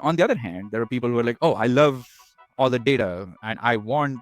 On the other hand, there are people who are like, oh, I love all the data and I want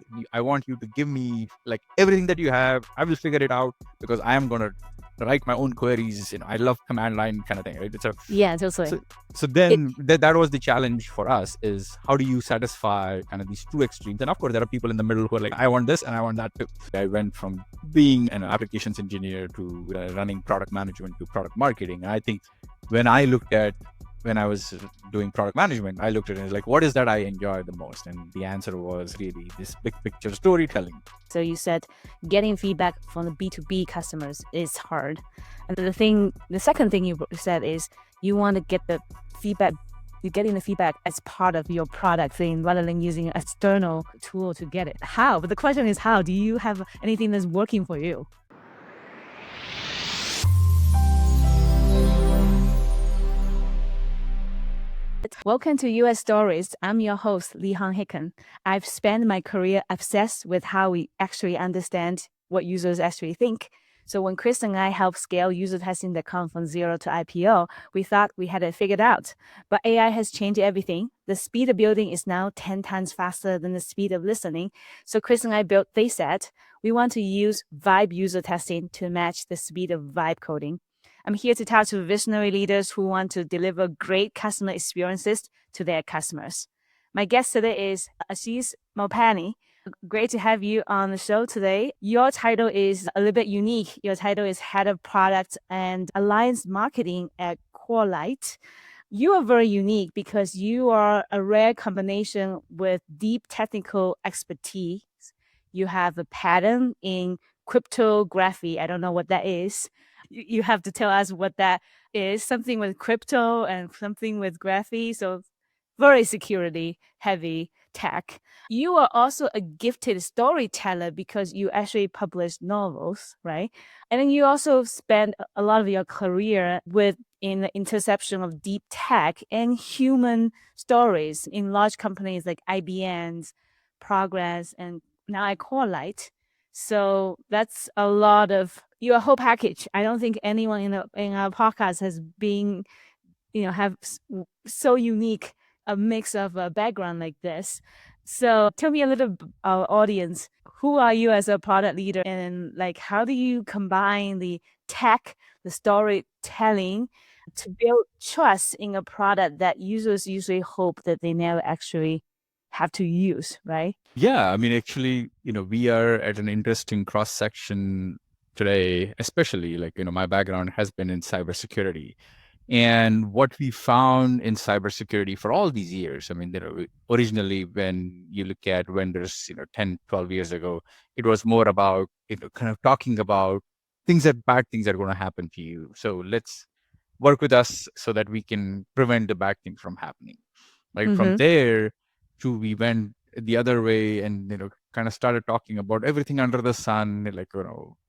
you to give me like everything that you have. I will figure it out because I am going to write my own queries. I love command line kind of thing, right? Yeah, totally. So so It, then that was the challenge for us, is how do you satisfy kind of these two extremes? And of course there are people in the middle who are like, I want this and I want that too. I went from being an applications engineer to running product management to product marketing. And I think when I looked at when I was doing product management, I looked at it as like, what is that I enjoy the most? And the answer was really this big picture storytelling. so you said getting feedback from the B2B customers is hard. And the second thing you said is you want to get the feedback, you're getting the feedback as part of your product thing rather than using an external tool to get it. How? But the question is how? Do you have anything that's working for you? Welcome to US Stories. I'm your host, Lihong Hicken. I've spent my career obsessed with how we actually understand what users actually think. So when Chris and I helped scale usertesting.com from zero to IPO, we thought we had it figured out. But AI has changed everything. The speed of building is now 10 times faster than the speed of listening. So Chris and I built TheySat. We want to use vibe user testing to match the speed of vibe coding. I'm here to talk to visionary leaders who want to deliver great customer experiences to their customers. My guest today is Ashish Malpani. Great to have you on the show today. Your title is a little bit unique. Your title is Head of Product and Alliance Marketing at Corelight. You are very unique because you are a rare combination with deep technical expertise. You have a pattern in cryptography. I don't know what that is. You have to tell us what that is. Something with crypto and something with graphy. So very security heavy tech. You are also a gifted storyteller because you actually publish novels, right? And then you also spend a lot of your career with in the intersection of deep tech and human stories in large companies like IBM's, Progress, and now I Corelight. So that's a lot of your whole package. I don't think anyone in our podcast has been, have so unique a mix of a background like this. So tell me a little, our audience, who are you as a product leader, and like how do you combine the tech, the storytelling, to build trust in a product that users usually hope that they never actually have to use, right? Yeah, I mean, actually, we are at an interesting cross section today, especially like, my background has been in cybersecurity. And what we found in cybersecurity for all these years, I mean, originally when you look at vendors, 10, 12 years ago, it was more about, kind of talking about bad things are going to happen to you. So let's work with us so that we can prevent the bad things from happening. Like from Mm-hmm. there to we went the other way and kind of started talking about everything under the sun, like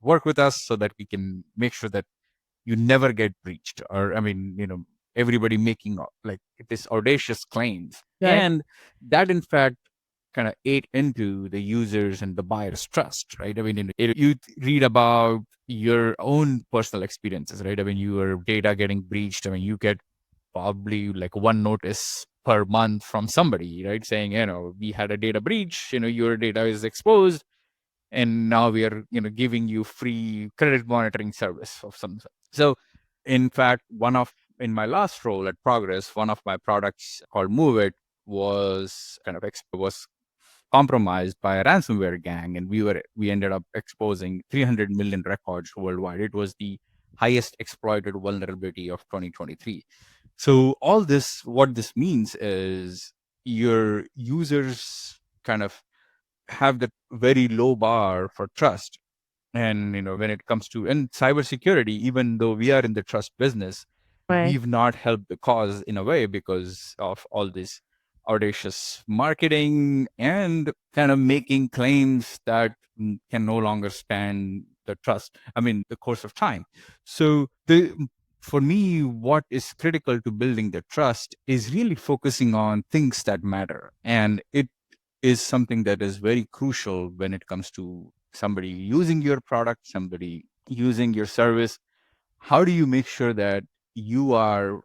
work with us so that we can make sure that you never get breached, or I mean, everybody making like this audacious claims. Right. And that in fact kind of ate into the users and the buyers trust, right? I mean, you read about your own personal experiences, right? I mean, your data getting breached. I mean, you get probably like one notice per month from somebody, right? Saying, we had a data breach, your data is exposed, and now we are, giving you free credit monitoring service of some sort. So in fact, in my last role at Progress, one of my products called MOVEit was compromised by a ransomware gang, and we ended up exposing 300 million records worldwide. It was the highest exploited vulnerability of 2023. So all this, what this means is your users kind of have that very low bar for trust. And when it comes to in cybersecurity, even though we are in the trust business, Right. we've not helped the cause in a way because of all this audacious marketing and kind of making claims that can no longer stand the trust. I mean, the course of time. So for me, what is critical to building the trust is really focusing on things that matter. And it is something that is very crucial when it comes to somebody using your product, somebody using your service. How do you make sure that you are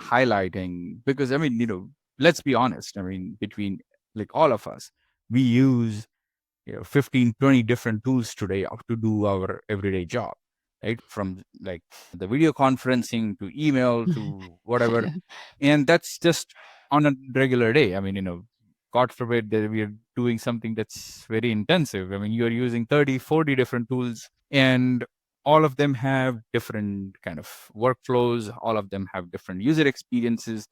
highlighting? Because I mean, let's be honest. I mean, between like all of us, we use 15, 20 different tools today to do our everyday job, right? From like the video conferencing to email to whatever. And that's just on a regular day. I mean, God forbid that we are doing something that's very intensive. I mean, you're using 30, 40 different tools, and all of them have different kind of workflows. All of them have different user experiences,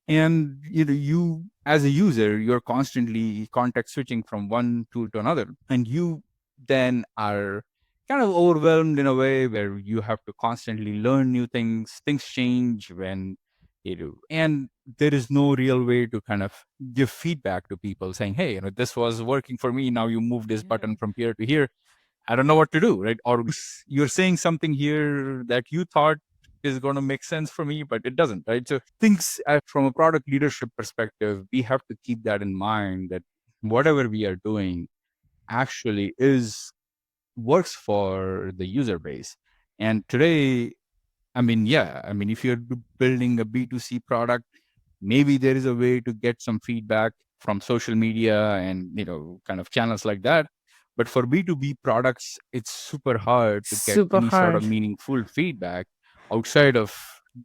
and you as a user, you're constantly context switching from one tool to another, and you then are kind of overwhelmed in a way where you have to constantly learn new things change when you do, and there is no real way to kind of give feedback to people saying, hey, this was working for me, now you move this button from here to here, I don't know what to do, right? Or you're saying something here that you thought is going to make sense for me, but it doesn't, right? So things from a product leadership perspective, we have to keep that in mind, that whatever we are doing actually is works for the user base. And today, I mean, yeah, I mean, if you're building a B2C product, maybe there is a way to get some feedback from social media and, kind of channels like that. But for B2B products, it's super hard to get Super any sort of hard. meaningful feedback outside of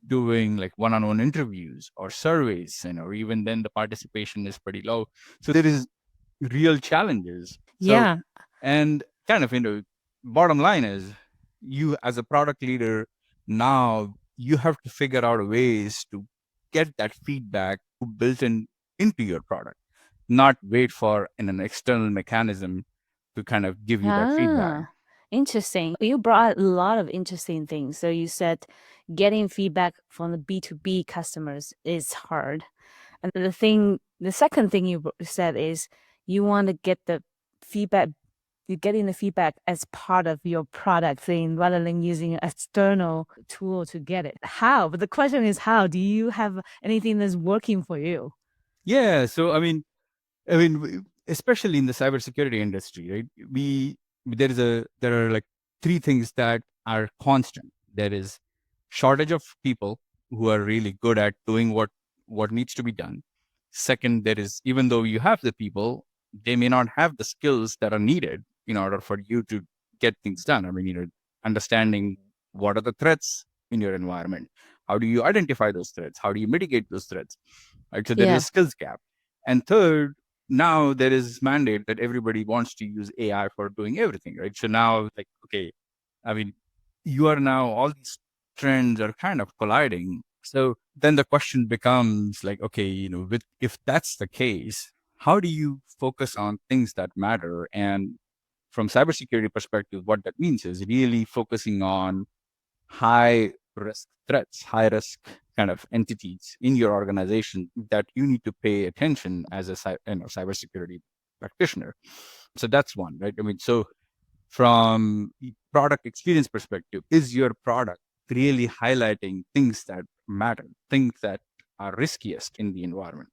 doing like one-on-one interviews or surveys, or even then the participation is pretty low. So there is real challenges. So, Yeah. and kind of, bottom line is, you as a product leader, now you have to figure out ways to get that feedback built into your product, not wait for an external mechanism to kind of give you that feedback. Ah, interesting. You brought a lot of interesting things. So you said getting feedback from the B2B customers is hard. And the second thing you said is you want to get the feedback, you're getting the feedback as part of your product thing rather than using an external tool to get it. How? But the question is how? Do you have anything that's working for you? Yeah, so especially in the cybersecurity industry, right? There are like three things that are constant. There is shortage of people who are really good at doing what needs to be done. Second, there is, even though you have the people, they may not have the skills that are needed in order for you to get things done. I mean, understanding what are the threats in your environment, how do you identify those threats, how do you mitigate those threats, right? So there is a Yeah. skills gap. And third, now there is mandate that everybody wants to use AI for doing everything, right? So now, like, okay, I mean, you are now, all these trends are kind of colliding. So then the question becomes like, okay, if that's the case, how do you focus on things that matter? And from cybersecurity perspective, what that means is really focusing on high risk threats, high risk kind of entities in your organization that you need to pay attention as a cybersecurity practitioner. So that's one, right? I mean, so from product experience perspective, is your product really highlighting things that matter, things that are riskiest in the environment?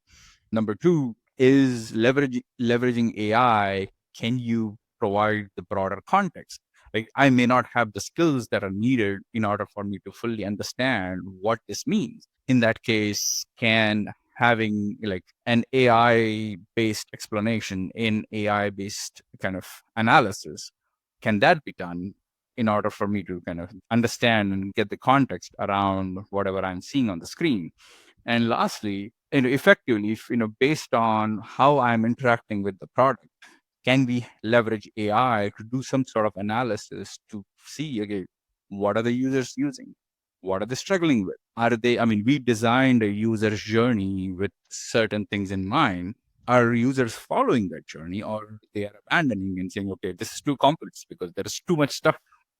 Number two is leveraging AI. Can you provide the broader context? Like, I may not have the skills that are needed in order for me to fully understand what this means. In that case, can having like an AI based explanation, in AI based kind of analysis, can that be done in order for me to kind of understand and get the context around whatever I'm seeing on the screen? And lastly, effectively, if, based on how I'm interacting with the product, can we leverage AI to do some sort of analysis to see, okay, what are the users using? What are they struggling with? Are they, I mean, we designed a user's journey with certain things in mind. Are users following that journey, or they are abandoning and saying, okay, this is too complex because there is too much stuff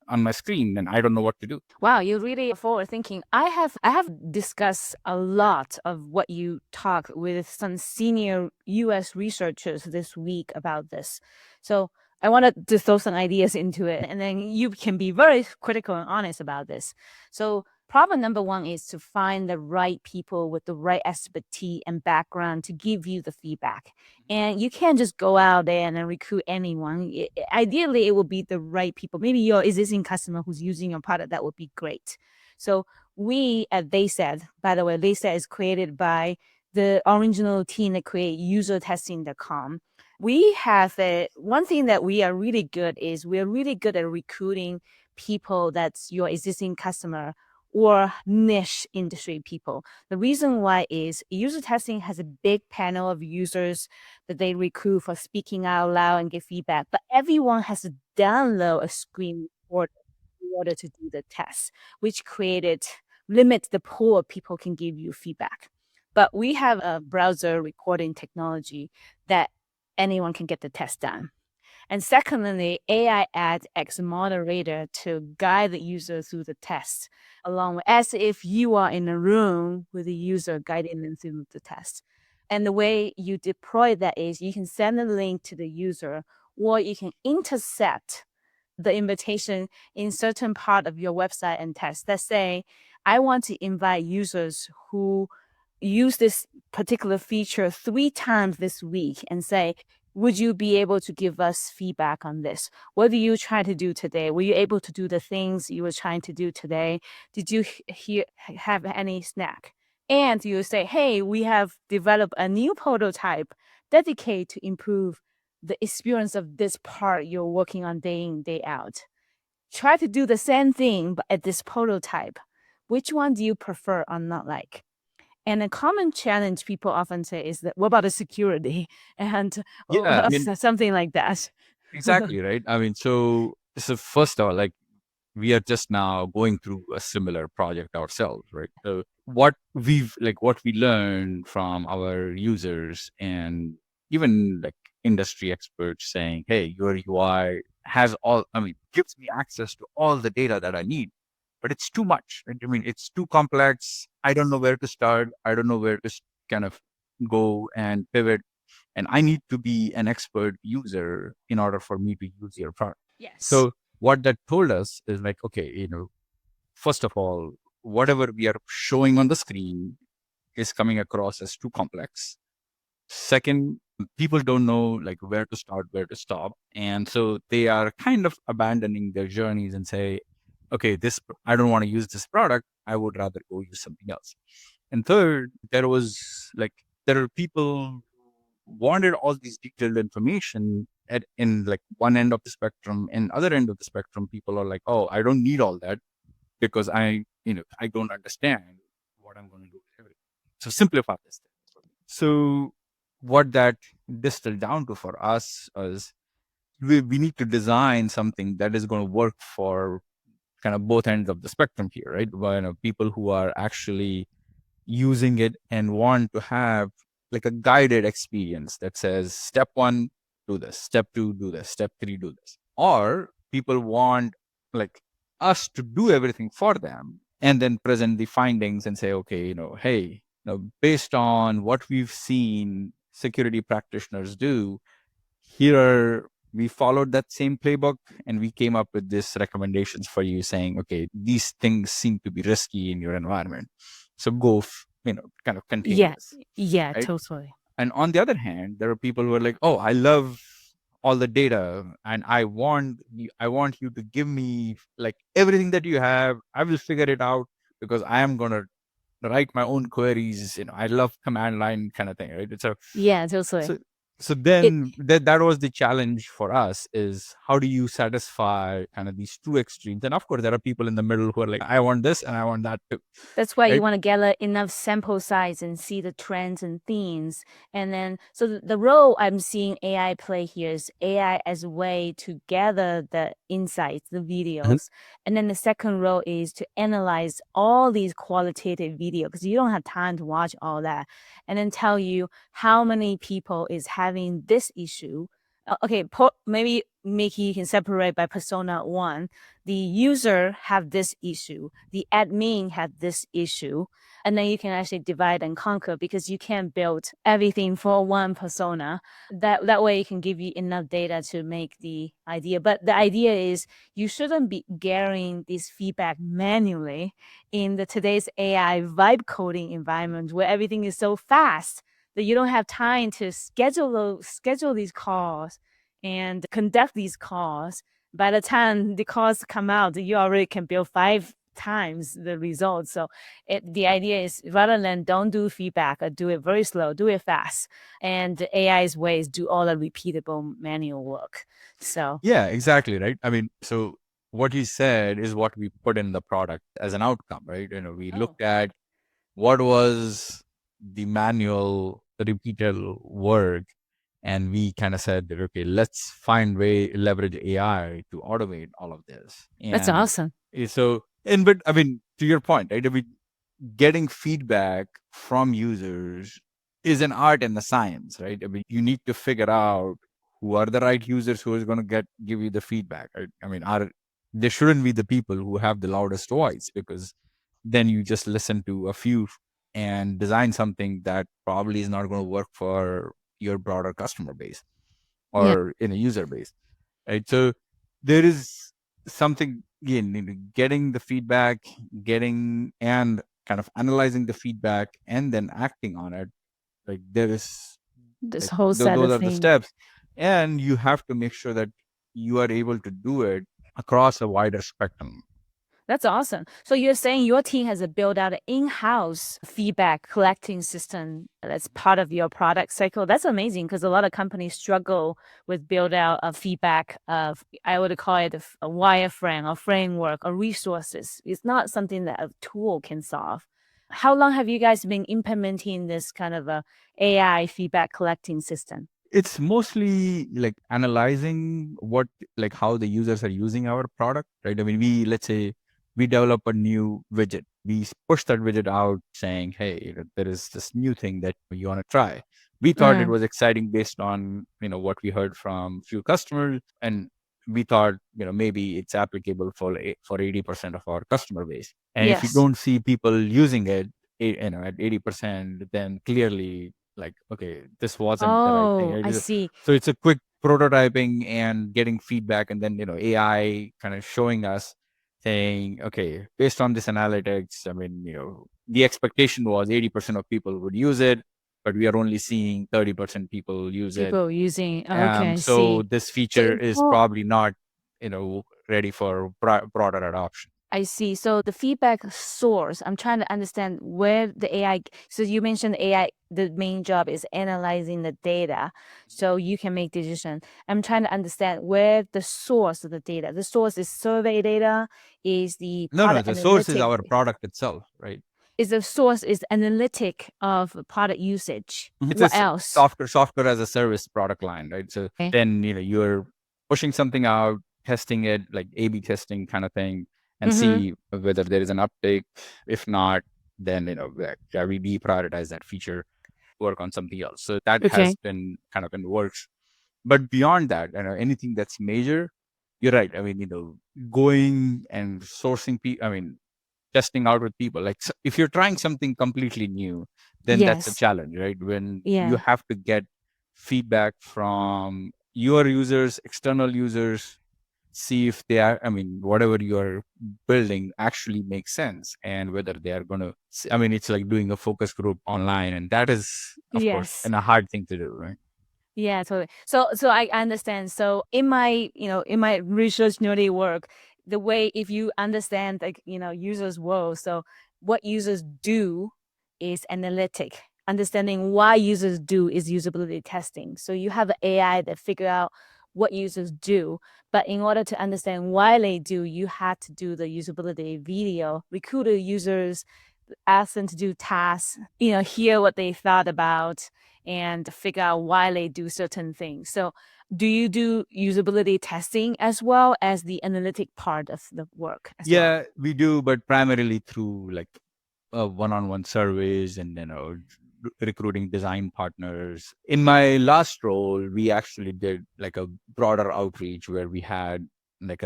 on my screen and I don't know what to do? Wow, you're really forward thinking. I have discussed a lot of what you talk with some senior US researchers this week about this. So I wanted to throw some ideas into it, and then you can be very critical and honest about this. So problem number one is to find the right people with the right expertise and background to give you the feedback. And you can't just go out there and then recruit anyone. Ideally, it will be the right people. Maybe your existing customer who's using your product, that would be great. So we at They Said, by the way, They Said is created by the original team that create usertesting.com. We have one thing that we are really good is we're really good at recruiting people that's your existing customer or niche industry people. The reason why is user testing has a big panel of users that they recruit for speaking out loud and give feedback, but everyone has to download a screen recorder in order to do the test, which limits the pool of people can give you feedback. But we have a browser recording technology that anyone can get the test done. And secondly, AI adds X moderator to guide the user through the test, along with as if you are in a room with the user guiding them through the test. And the way you deploy that is you can send a link to the user, or you can intercept the invitation in certain part of your website and test. Let's say I want to invite users who use this particular feature 3 times this week and say, would you be able to give us feedback on this? What do you try to do today? Were you able to do the things you were trying to do today? Did you have any snack? And you say, hey, we have developed a new prototype dedicated to improve the experience of this part you're working on day in, day out. Try to do the same thing, but at this prototype. Which one do you prefer or not like? And a common challenge people often say is that, what about the security? And Yeah, I mean, something like that. exactly, right? I mean, so first of all, like we are just now going through a similar project ourselves, right? So what we learned from our users and even like industry experts saying, hey, your UI has gives me access to all the data that I need, but it's too much. Right? I mean, it's too complex. I don't know where to start. I don't know where to kind of go and pivot. And I need to be an expert user in order for me to use your product. Yes. So what that told us is like, okay, first of all, whatever we are showing on the screen is coming across as too complex. Second, people don't know like where to start, where to stop. And so they are kind of abandoning their journeys and say, okay, I don't want to use this product. I would rather go use something else. And third, there are people who wanted all these detailed information in like one end of the spectrum, and other end of the spectrum, people are like, oh, I don't need all that because I don't understand what I'm going to do with everything. So simplify this thing. So what that distilled down to for us is we need to design something that is going to work for kind of both ends of the spectrum here, right? People who are actually using it and want to have like a guided experience that says step 1, do this, step 2, do this, step 3, do this. Or people want like us to do everything for them and then present the findings and say, okay, hey, based on what we've seen security practitioners do, here we followed that same playbook and we came up with these recommendations for you saying, okay, these things seem to be risky in your environment. So go, kind of contain Yeah. this, Yeah, right? totally. And on the other hand, there are people who are like, oh, I love all the data and I want you to give me like everything that you have. I will figure it out because I am going to write my own queries. I love command line kind of thing, right? Yeah, totally. So so It then that was the challenge for us, is how do you satisfy kind of these two extremes? And of course, there are people in the middle who are like, I want this and I want that too, That's why you right? want to gather enough sample size and see the trends and themes. And then, so the role I'm seeing AI play here is AI as a way to gather the insights, the Mhm. videos. And then the second role is to analyze all these qualitative videos because you don't have time to watch all that. And then tell you how many people is having this issue. Okay, maybe Mickey can separate by persona 1. The user have this issue, the admin have this issue, and then you can actually divide and conquer because you can't build everything for one persona. That way it can give you enough data to make the idea. But the idea is you shouldn't be gathering this feedback manually in the today's AI vibe coding environment where everything is so fast that you don't have time to schedule these calls and conduct these calls. By the time the calls come out, you already can build 5 times the results. So the idea is rather than don't do feedback or do it very slow, do it fast. And the AI's way is do all the repeatable manual work. So Yeah, exactly, right? I mean, so what you said is what we put in the product as an outcome, right? We oh, looked at what was the manual, the repeated work, and we kind of said that, okay, let's find way leverage AI to automate all of this. that's And awesome. but I mean, to your point, right? I mean, getting feedback from users is an art and a science, right? I mean, you need to figure out who are the right users who is going to give you the feedback, right? I mean, there shouldn't be the people who have the loudest voice, because then you just listen to a few and design something that probably is not going to work for your broader customer base Yeah. or in a user base, right? So there is something, again, getting the feedback, getting and kind of analyzing the feedback and then acting on it. Like there is This like whole set those of are the things. steps, and you have to make sure that you are able to do it across a wider spectrum. That's awesome. So you're saying your team has built out an in-house feedback collecting system that's part of your product cycle. That's amazing because a lot of companies struggle with build out a feedback of, I would call it a wireframe or framework or resources. It's not something that a tool can solve. How long have you guys been implementing this kind of a AI feedback collecting system? It's mostly like analyzing like how the users are using our product, right? I mean, let's say we develop a new widget, we push that widget out saying, hey, there is this new thing that you want to try. We thought it Mm, was exciting based on what we heard from few customers, and we thought maybe it's applicable for 80% of our customer base. And if you yes. don't see people using it, at 80%, then clearly, like, okay, this wasn't the right thing, Oh, I right? see. So it's a quick prototyping and getting feedback, and then AI kind of showing us, saying, okay, based on this analytics, I mean, the expectation was 80% of people would use it, but we are only seeing 30% people use it. People using, okay, I So see. this So feature it's is more, probably not ready for broader adoption. I see. So the feedback source, I'm trying to understand where the AI, so you mentioned AI, the main job is analyzing the data so you can make decision. I'm trying to understand where the source of the data, the source is survey data, is the No, product the source is analytic, our product itself, right? is the source is analytic of product usage. It's a What else? software as a service product line, right? So Okay. then you're pushing something out, testing it, like A/B testing kind of thing, and Mm-hmm. see whether there is an uptake. If not, then we deprioritize that feature, work on something else. So that has Okay. been kind of in works. But beyond that, anything that's major, you're right. I mean, going and sourcing people. I mean, testing out with people. Like, if you're trying something completely new, then that's a Yes. challenge, right? When you Yeah. have to get feedback from your users, external users, see if they are, I mean, whatever you're building actually makes sense, and whether they are going to, I mean, it's like doing a focus group online, and that is, of course, Yes. and a hard thing to do, right? Yeah, totally. So I understand. So in my, in my research nerdy work, the way if you understand like, users world, so what users do is analytic. Understanding why users do is usability testing. So you have an AI that figure out what users do, but in order to understand why they do, you had to do the usability video, recruit the users, ask them to do tasks, hear what they thought about and figure out why they do certain things. So, do you do usability testing as well as the analytic part of the work as well? Yeah, we do, but primarily through like one-on-one surveys, and recruiting design partners. In my last role, we actually did like a broader outreach where we had like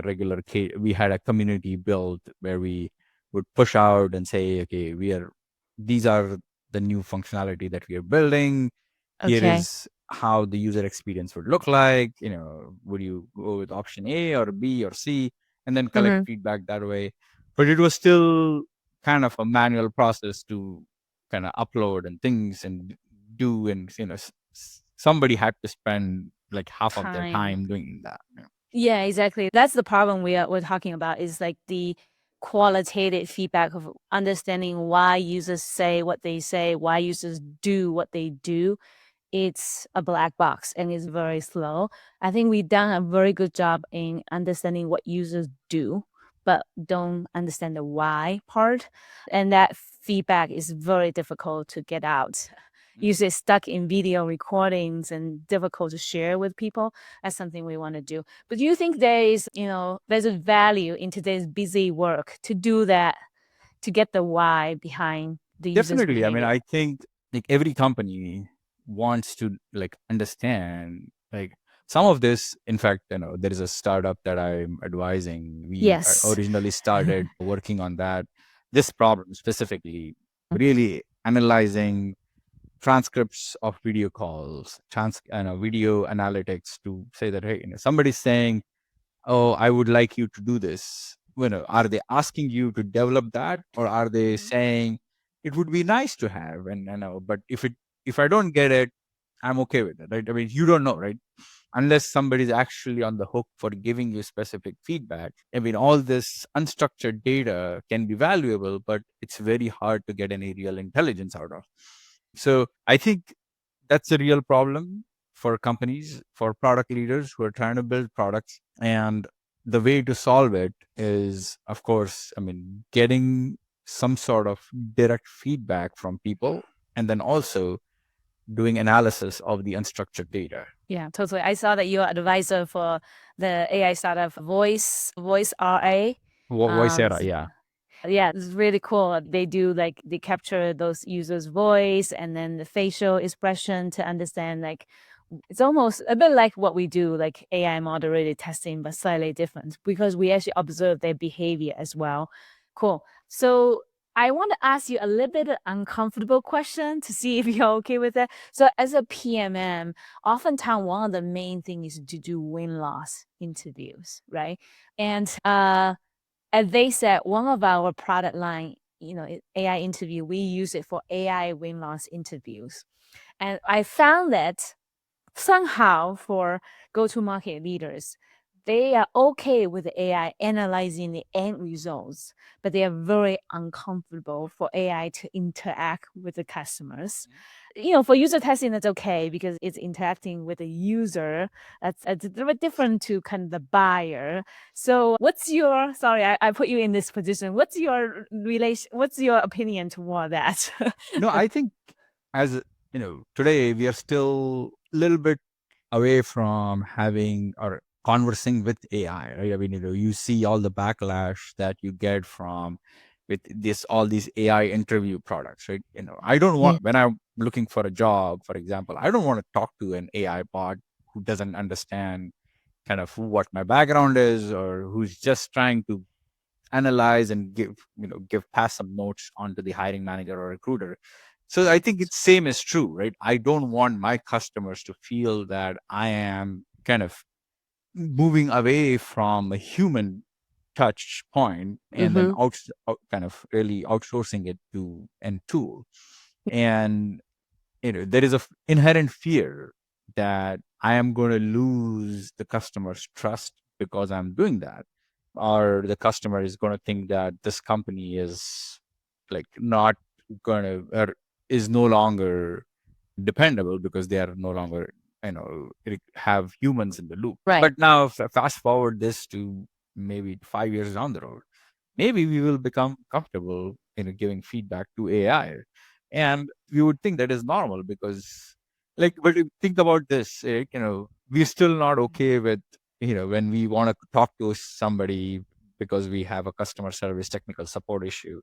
we had a community built where we would push out and say, okay, these are the new functionality that we are building. Here Okay. is how the user experience would look like. Would you go with option A or B or C, and then collect Hmm. feedback that way. But it was still kind of a manual process to kind of upload and things and do, and somebody had to spend like half of their Time. time doing that. Yeah, exactly. That's the problem we're talking about is like qualitative feedback of understanding why users say what they say, why users do what they do, it's a black box and it's very slow. I think we've done a very good job in understanding what users do, but don't understand the why part. And that feedback is very difficult to get out. Usually stuck in video recordings and difficult to share with people. That's something we want to do. But do you think there's a value in today's busy work to do that, to get the why behind the user's Definitely. I mean, behavior? I think like every company wants to like understand like some of this. In fact, there is a startup that I'm advising. We Yes. originally started working on this problem specifically, really analyzing transcripts of video calls, video analytics to say that, hey, somebody's saying, oh, I would like you to do this. Are they asking you to develop that, or are they saying it would be nice to have? And but if I don't get it, I'm okay with it, right? I mean, you don't know, right? Unless somebody's actually on the hook for giving you specific feedback. I mean, all this unstructured data can be valuable, but it's very hard to get any real intelligence out of. So I think that's a real problem for companies, for product leaders who are trying to build products. And the way to solve it is, of course, I mean, getting some sort of direct feedback from people, and then also doing analysis of the unstructured data. Yeah, totally. I saw that you're advisor for the AI startup Voice RA. Voice era, S- yeah. yeah, it's really cool. They capture those users' voice and then the facial expression to understand it's almost a bit like what we do, like AI moderated testing, but slightly different because we actually observe their behavior as well. Cool. So I want to ask you a little bit of uncomfortable question to see if you're okay with that. So as a PMM, oftentimes one of the main things is to do win-loss interviews, right? And as they said, one of our product line, AI interview, we use it for AI win-loss interviews. And I found that somehow for go-to-market leaders, they are okay with the AI analyzing the end results, but they are very uncomfortable for AI to interact with the customers. For user testing, that's okay because it's interacting with the user. That's a little bit different to kind of the buyer. So sorry, I put you in this position. What's your opinion toward that? No, I think as today we are still a little bit away from having or conversing with AI, right? I mean, you see all the backlash that you get from with all these AI interview products, right? I don't Yeah. want when I'm looking for a job, for example, I don't want to talk to an AI bot who doesn't understand kind of what my background is, or who's just trying to analyze and give pass some notes on to the hiring manager or recruiter. So I think it's same is true, right? I don't want my customers to feel that I am kind of moving away from a human touch point and then Mm-hmm. kind of really outsourcing it to an tool. And there is a inherent fear that I am going to lose the customer's trust because I'm doing that, or the customer is going to think that this company is like not going to, or is no longer dependable because they are no longer have humans in the loop. Right. But now fast forward this to maybe 5 years down the road, maybe we will become comfortable giving feedback to AI, and we would think that is normal because but if you think about this, we're still not okay with when we want to talk to somebody because we have a customer service technical support issue,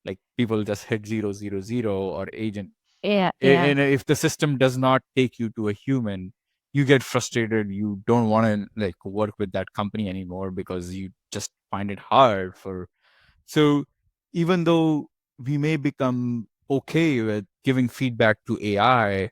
like people just hit 000 or agent. Yeah, yeah. And if the system does not take you to a human, you get frustrated, you don't want to like work with that company anymore because you just find it hard for. So even though we may become okay with giving feedback to AI,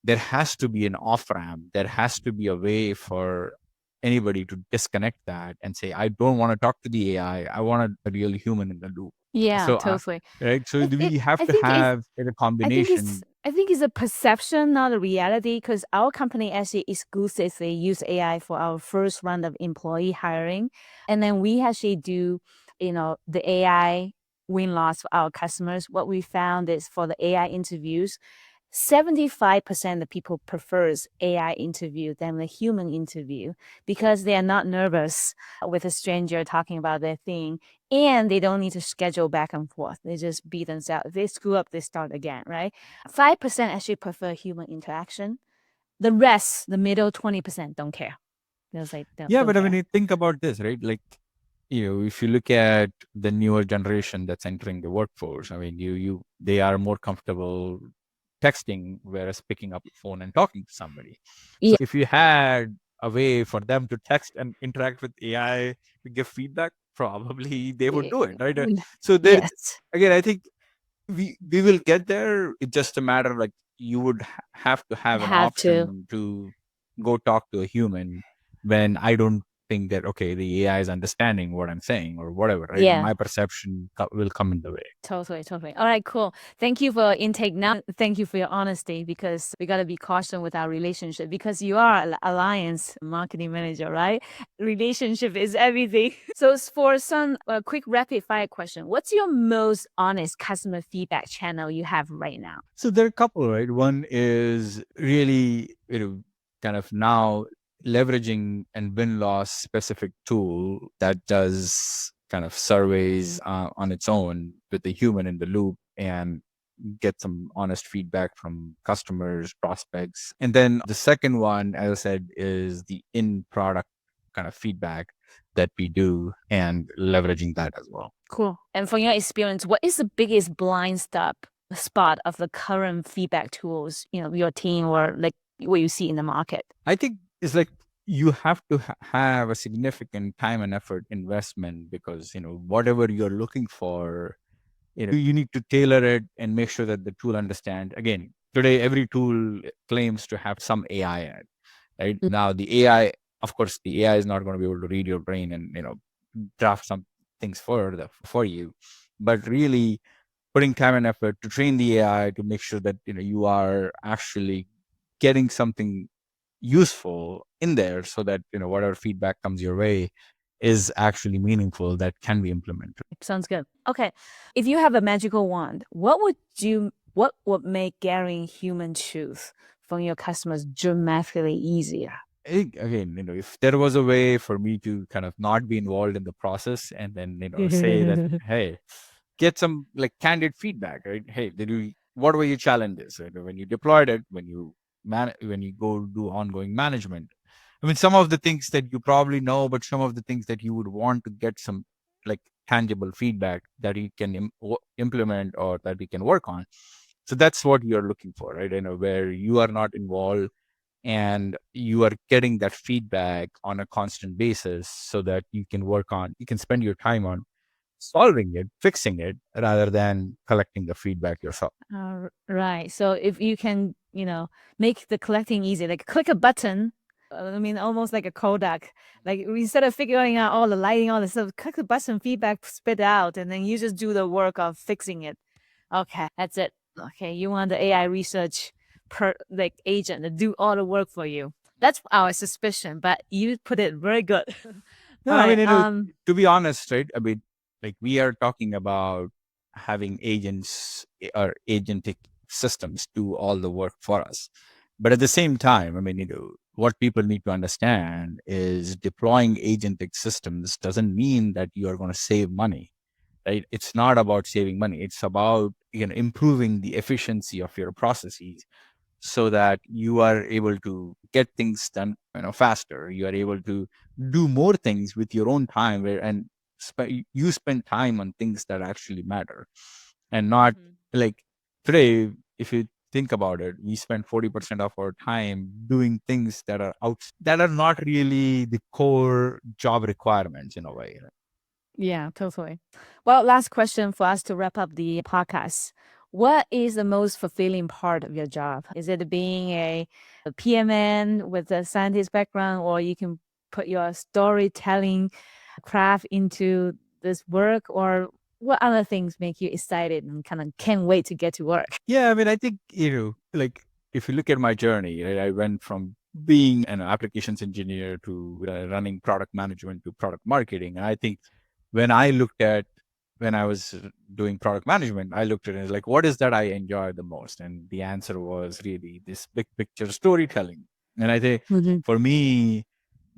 there has to be an off ramp. There has to be a way for anybody to disconnect that and say, I don't want to talk to the AI. I want a real human in the loop. Yeah, So, totally. right. So we have I to think have a combination. I think it's a perception, not a reality, because our company actually exclusively use AI for our first round of employee hiring. And then we actually do the AI win-loss for our customers, what we found is for the AI interviews, 75% of people prefers AI interview than the human interview because they are not nervous with a stranger talking about their thing, and they don't need to schedule back and forth. They just be themselves. If they screw up, they start again, right? 5% actually prefer human interaction. The rest, the middle 20%, don't care. They'll say, Yeah, don't but I care. mean, think about this, right? Like, if you look at the newer generation that's entering the workforce, I mean, they are more comfortable texting, whereas picking up the phone and talking to somebody. Yeah. If you had a way for them to text and interact with AI to give feedback, probably they would do it, right? So they, Yes. again, I think we will get there. It's just a matter of like you would have to have an Have to. option to go talk to a human when I don't think that okay, the AI is understanding what I'm saying or whatever, right? Yeah. My perception will come in the way. Totally, totally. All right, cool. Thank you for intake. Now, thank you for your honesty because we got to be cautious with our relationship because you are an alliance marketing manager, right? Relationship is everything. So, for some quick rapid fire question, what's your most honest customer feedback channel you have right now? So there are a couple, right? One is really, kind of now leveraging and win-loss specific tool that does kind of surveys on its own with the human in the loop and get some honest feedback from customers, prospects. And then the second one, as I said, is the in-product kind of feedback that we do and leveraging that as well. Cool. And from your experience, what is the biggest blind spot of the current feedback tools, your team or like what you see in the market? I think it's like you have to have a significant time and effort investment because whatever you're looking for, you need to tailor it and make sure that the tool understand. Again, today every tool claims to have some AI in it, right? Now the AI, of course, the AI is not going to be able to read your brain and draft some things for you, but really putting time and effort to train the AI to make sure that you are actually getting something useful in there so that whatever feedback comes your way is actually meaningful that can be implemented. Sounds good. Okay. If you have a magical wand, what would make gathering human truth from your customers dramatically easier? I think again, if there was a way for me to kind of not be involved in the process and then say that, hey, get some like candid feedback, right? Hey, what were your challenges, right? When you deployed it, when you go do ongoing management? I mean, some of the things that you probably know, but some of the things that you would want to get some like tangible feedback that you can implement or that we can work on. So that's what you're looking for, right? Where you are not involved and you are getting that feedback on a constant basis so that you can spend your time on solving it, fixing it, rather than collecting the feedback yourself. Right. So if you can, make the collecting easy, like click a button. I mean, almost like a Kodak. Like instead of figuring out all the lighting, all the stuff, click the button, feedback spit out, and then you just do the work of fixing it. Okay, that's it. Okay, you want the AI research agent to do all the work for you. That's our suspicion, but you put it very good. No, All I right. mean, to be honest, right? I mean, like we are talking about having agents or agentic systems do all the work for us. But at the same time, I mean, what people need to understand is deploying agentic systems doesn't mean that you are going to save money, right? It's not about saving money. It's about, improving the efficiency of your processes so that you are able to get things done faster. You are able to do more things with your own time you spend time on things that actually matter and not like today. If you think about it, we spend 40% of our time doing things that are not really the core job requirements in a way. Yeah, totally. Well, last question for us to wrap up the podcast. What is the most fulfilling part of your job? Is it being a PMN with a scientist background, or you can put your storytelling craft into this work, or what other things make you excited and kind of can't wait to get to work? Yeah, I mean, I think, like if you look at my journey, right, I went from being an applications engineer to running product management to product marketing. And I think when I was doing product management, I looked at it like, what is that I enjoy the most? And the answer was really this big picture storytelling. And I think Mm-hmm. for me,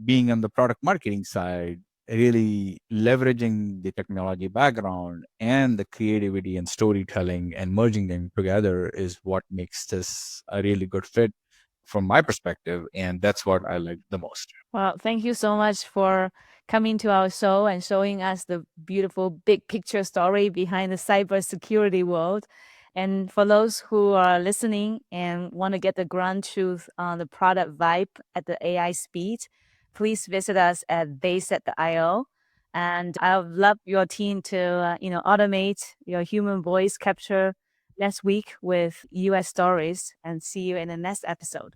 being on the product marketing side, really leveraging the technology background and the creativity and storytelling and merging them together is what makes this a really good fit from my perspective. And that's what I like the most. Well, thank you so much for coming to our show and showing us the beautiful big picture story behind the cybersecurity world. And for those who are listening and want to get the ground truth on the product vibe at the AI speed, please visit us at base.io. And I would love your team to, automate your human voice capture next week with US stories, and see you in the next episode.